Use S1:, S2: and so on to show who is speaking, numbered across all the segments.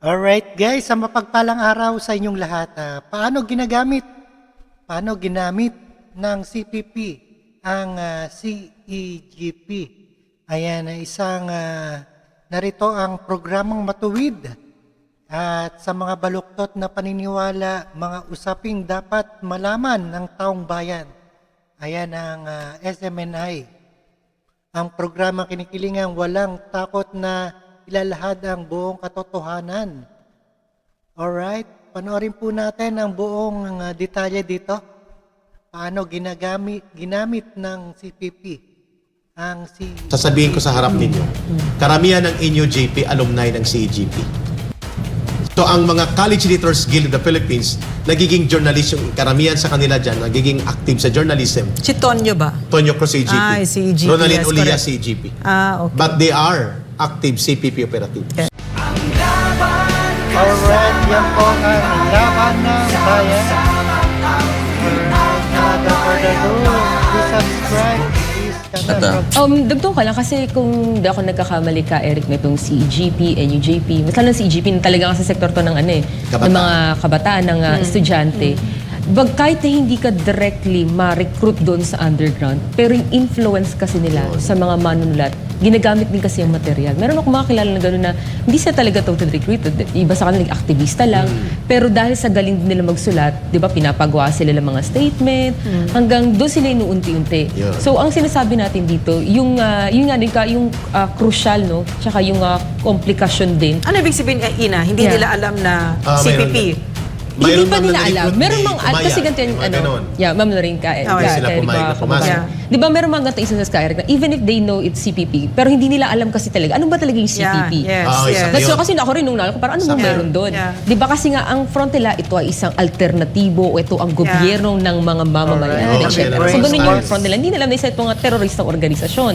S1: Alright guys, sa mapagpalang araw sa inyong lahat. Paano ginamit ng CPP ang CEGP? Ayan, narito ang programang matuwid at sa mga baluktot na paniniwala, mga usaping dapat malaman ng taong bayan. Ayan ang SMNI. Ang programa kinikilingang walang takot na ilalahad ang buong katotohanan. Alright, panoorin po natin ang buong detalye dito. Paano ginamit ng CPP ang
S2: Sasabihin ko sa harap ninyo, karamihan ng inyo JP alumni ng CEGP. So ang mga College Editors Guild of the Philippines, nagiging journalist yung karamihan sa kanila dyan, nagiging active sa journalism.
S3: Si Tonyo ba?
S2: Tonyo Cruz CEGP.
S3: CEGP.
S2: Ronaldin
S3: Yes,
S2: Ulia
S3: correct.
S2: CEGP.
S3: Okay.
S2: But they are active CPP operative.
S3: Yeah.
S1: Alright, yan po ang laban ng bayan. Alright, without further ado, please subscribe.
S4: Dagdag ka lang kasi kung di ako nagkakamali ka, Eric, na itong CEGP, NUJP, mas lalo CEGP, talagang sa sektor to ng ng mga kabataan, ng estudyante. Kahit na hindi ka directly ma-recruit doon sa underground, pero yung influence kasi nila sa mga manunulat, ginagamit din kasi yung material. Meron ako makakilala na gano'n na hindi sila talaga totally recruited. Iba sa kanila, aktivista lang. Pero dahil sa galing din nila magsulat, di ba, pinapagawa sila ng mga statement, hanggang doon sila inuunti-unti.
S2: Yeah.
S4: So, ang sinasabi natin dito, yung crucial, no? Tsaka yung komplikasyon din.
S3: Ano ibig sabihin, Ina? Hindi
S4: Yeah.
S3: nila alam na
S2: Mayroon
S3: CPP?
S4: Hindi pa
S2: bang
S4: nila alam.
S2: na-recruit
S4: Meron
S2: ni
S4: mang,
S2: Maya?
S4: kasi ganito yung,
S2: Mga ganon.
S4: ma'am na rin ka,
S2: Sila pumayag na pumasok.
S3: Yeah.
S4: Di ba meron mga ganito isa sa Eric na even if they know it's CPP, pero hindi nila alam kasi talaga, ano ba talaga yung CPP?
S3: Yeah, yes,
S2: Isa
S3: yes.
S2: na
S4: So
S2: yun.
S4: kasi ako rin nung nalaman ko, parang ano bang
S3: Yeah.
S4: meron doon?
S3: Yeah.
S4: Di ba kasi nga ang frontela, ito ay isang alternatibo, o ito ang gobyerno ng mga mamamayan,
S2: Alright.
S4: etc.
S2: Okay.
S4: So ganun yung
S2: Stars.
S4: frontela. Hindi nila alam na isa itong teroristang organisasyon.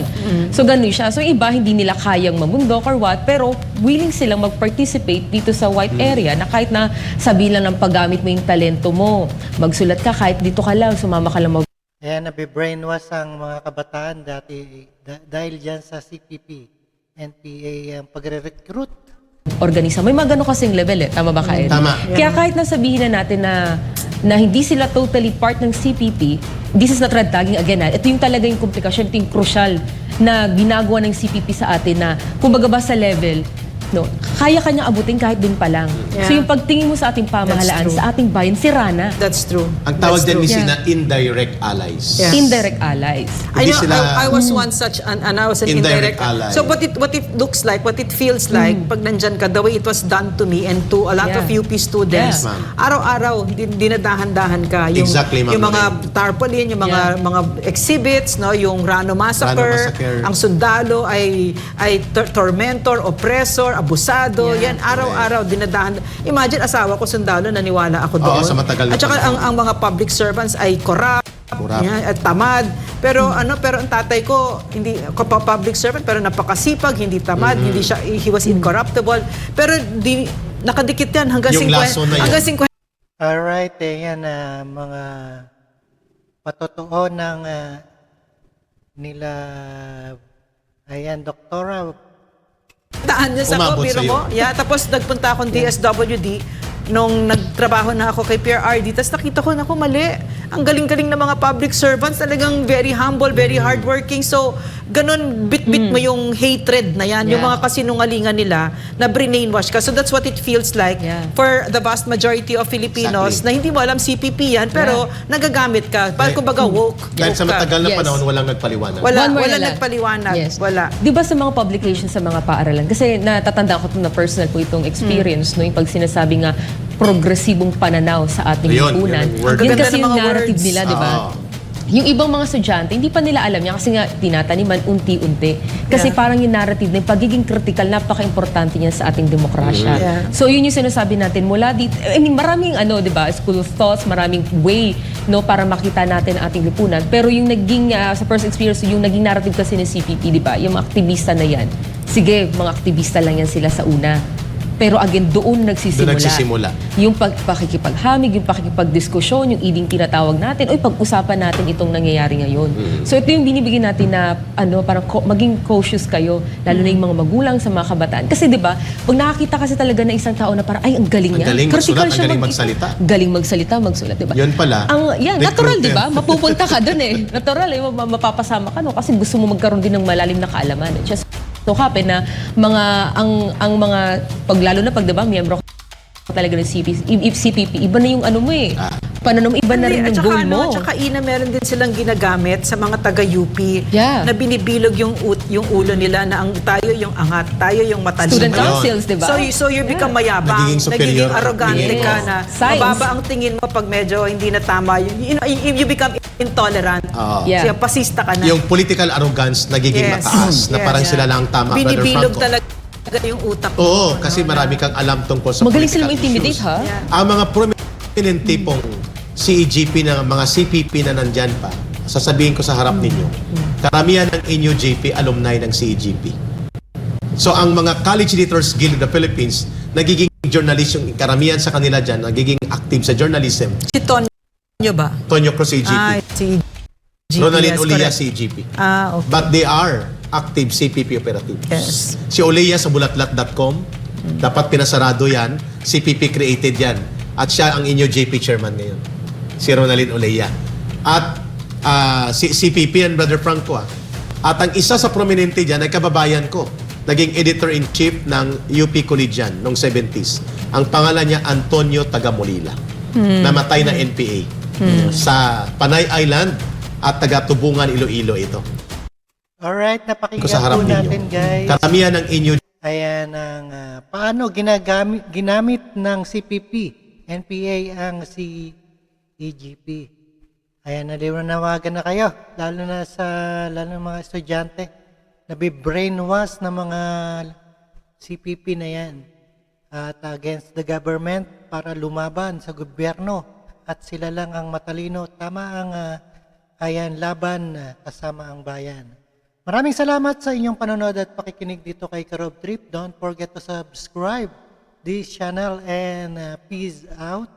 S4: So ganun siya. So iba, hindi nila kayang mamundok or what, pero willing silang mag-participate dito sa white area na kahit na sabihin lang ng paggamit mo yung talento mo, magsulat ka kahit dito ka lang, sumama ka lang
S1: Ayan, nabibrainwash ang mga kabataan dahil dyan sa CPP, NPA, ang pagre-recruit.
S4: organisa. May mga ganun kasing level tama ba ka, Eric?
S2: Tama.
S4: Kaya kahit na sabihin na natin na hindi sila totally part ng CPP, this is not red tagging again. Ito yung talaga yung komplikasyon, ito yung crucial na ginagawa ng CPP sa atin na kumbaga ba sa level, no, kaya kanya abutin kahit dun pa lang.
S3: Yeah.
S4: So yung pagtingin mo sa ating pamahalaan,
S3: That's true.
S4: sa ating bayan, sira na.
S3: That's true.
S2: Ang tawag
S3: That's
S2: din
S3: true.
S2: ni
S4: Yeah.
S2: Sina indirect allies.
S3: Yeah.
S4: Indirect allies.
S3: I
S2: Hindi
S3: know,
S2: sila-
S3: I was once such and I was an
S2: Indirect
S3: indirect
S2: ally.
S3: So what it looks like, what it feels like pag nandyan ka, the way it was done to me and to a lot of
S4: Yeah.
S3: UP students,
S2: Yes, ma'am.
S3: araw-araw dinadahan-dahan ka yung
S2: Exactly, ma'am.
S3: yung mga tarpaulin, yung mga exhibits, no, yung Rano Massacre,
S2: Massacre.
S3: ang sundalo ay tormentor, oppressor, abusado,
S4: Yeah.
S3: yan araw-araw dinadahan. Imagine asawa ko sundalo, naniwala ako doon.
S2: Oo, sa matagal na
S3: At saka
S2: panahon.
S3: ang mga public servants ay corrupt.
S2: Corrupt.
S3: Yan, at tamad. Pero pero ang tatay ko hindi public servant pero napakasipag, hindi tamad, hindi siya, he was incorruptible. Pero nakadikit yan hanggang
S2: Yung
S3: 50
S2: laso na yan.
S3: hanggang 50.
S1: Alright, yan mga patotoo ng nila, ayan, doktora.
S3: Taan niya sa ko,
S2: Umabot
S3: biro
S2: sa'yo.
S3: mo. Yeah, tapos nagpunta akong DSWD nung nagtrabaho na ako kay PRRD. Tapos nakita ko, naku, mali. Ang galing-galing ng mga public servants. Talagang very humble, very hardworking. So, ganun, bit-bit mo yung hatred na yan. Yung
S4: Yeah.
S3: mga kasinungalingan nila na brainwash ka. So, that's what it feels like
S4: Yeah.
S3: for the vast majority of Filipinos na hindi mo alam CPP yan, pero nagagamit ka. Parang kumbaga woke.
S2: Dahil sa
S3: Woke ka.
S2: matagal na
S4: Yes.
S2: panahon, walang nagpaliwanag.
S3: Wala,
S4: One more
S3: wala
S4: na lang.
S3: nagpaliwanag.
S4: Yes.
S3: Wala.
S4: Di ba sa mga publications sa mga paaralan? Kasi natatanda ko ito na personal po itong experience, no? Yung pag sinasabi nga progresibong pananaw sa ating
S2: Ayun,
S4: lipunan.
S2: yun ang word.
S4: Yan
S3: Ang ganda
S4: kasi
S3: ng
S4: yung
S3: mga
S4: narrative
S3: words.
S4: nila, di ba?
S2: Oo.
S4: Yung ibang mga estudyante, hindi pa nila alam yan kasi nga tinataniman unti-unti. Kasi
S3: Yeah.
S4: parang yung narrative na yung pagiging critical, napaka-importante niya sa ating demokrasya.
S3: Yeah.
S4: So yun yung sinasabi natin mula dito. I mean, maraming di ba, school of thoughts, maraming way no para makita natin ang ating lipunan. Pero yung naging sa personal experience, yung naging narrative kasi ng CPP, di ba? Yung mga aktivista na yan. Sige, mga aktivista lang yan sila sa una. Pero again, doon nagsisimula.
S2: Doon nagsisimula.
S4: Yung pakikipaghamig, yung pakikipagdiskusyon, yung iding tinatawag natin, oy, pag-usapan natin itong nangyayari ngayon. So ito yung binibigyan natin na parang maging cautious kayo, lalo na yung mga magulang sa mga kabataan. Kasi 'di ba, pag nakakita kasi talaga ng isang tao na parang ay ang galing niya.
S2: Ang galing
S4: Critical
S2: magsulat,
S4: siya
S2: ang galing magsalita.
S4: Galing magsalita, magsulat, 'di ba?
S2: Yun pala.
S4: Natural, 'di
S2: recruiter.
S4: ba? Mapupunta ka doon eh. Natural mapapasama ka no kasi gusto mo magkaroon din ng malalim na kaalaman. Just so happen na ang mga lalo na pag 'di ba miyembro ka talaga ng CPP, iba na yung ano mo eh. Paano iba na rin yung goal mo.
S3: Tsaka Ina, meron din silang ginagamit sa mga taga-UP
S4: Yeah.
S3: na binibilog yung ulo nila na tayo yung angat, tayo yung matalino.
S4: Student
S2: Ayun.
S4: councils, 'di ba?
S3: So you become mayabang,
S2: Nagiging superior.
S3: arrogante
S4: Yes.
S3: ka na
S4: Science.
S3: mababa ang tingin mo pag medyo hindi na tama. You become intolerant.
S4: Yeah.
S3: Siya, pasista ka na.
S2: Yung political arrogance nagiging
S3: Yes.
S2: mataas na
S3: Yes.
S2: parang sila lang ang tama, Brother
S3: Binibilog
S2: Franco.
S3: talaga yung utak mo.
S2: Oo, kasi marami kang alam tungkol sa
S4: Magaling
S2: political
S4: silang intimidate,
S2: issues.
S4: ha?
S3: Yeah.
S2: Ang mga prominent tipong CEGP na mga CPP na nandyan pa, sasabihin ko sa harap ninyo, karamihan ng inyo JP alumni ng CEGP. So ang mga College Editors Guild of the Philippines, nagiging journalist yung karamihan sa kanila dyan, nagiging active sa journalism.
S3: Si Tonyo ba?
S2: Tonyo Cruz CEGP.
S3: Si GP.
S2: Ronaldin
S3: yes,
S2: Ulia
S3: correct.
S2: CEGP.
S3: Okay.
S2: But they are active CPP operatives.
S3: Yes.
S2: Si Olea sa bulatlat.com, dapat pinasarado yan. CPP created yan. At siya ang inyo JP chairman ngayon. Si Ronaldin Olea. At si CPP and Brother Franco. At ang isa sa prominente dyan ay kababayan ko. Naging editor-in-chief ng UP Collegian noong 70s. Ang pangalan niya Antonio Tagamolila. Namatay na NPA. Sa Panay Island at taga-Tubungan, Iloilo ito.
S1: Alright,
S2: Ko
S1: napakinggan
S2: sa harap
S1: po
S2: ninyo.
S1: natin guys.
S2: Karamihan ng inyo
S1: Ayan ang paano ginamit ng CPP, NPA ang CEGP. Ayan, naliwanawagan na kayo, lalo na mga estudyante. Nabibrainwash ng mga CPP na yan at against the government para lumaban sa gobyerno at sila lang ang matalino. Tama ang laban kasama ang bayan. Maraming salamat sa inyong panonood at pakikinig dito kay Karob Trip. Don't forget to subscribe this channel and peace out.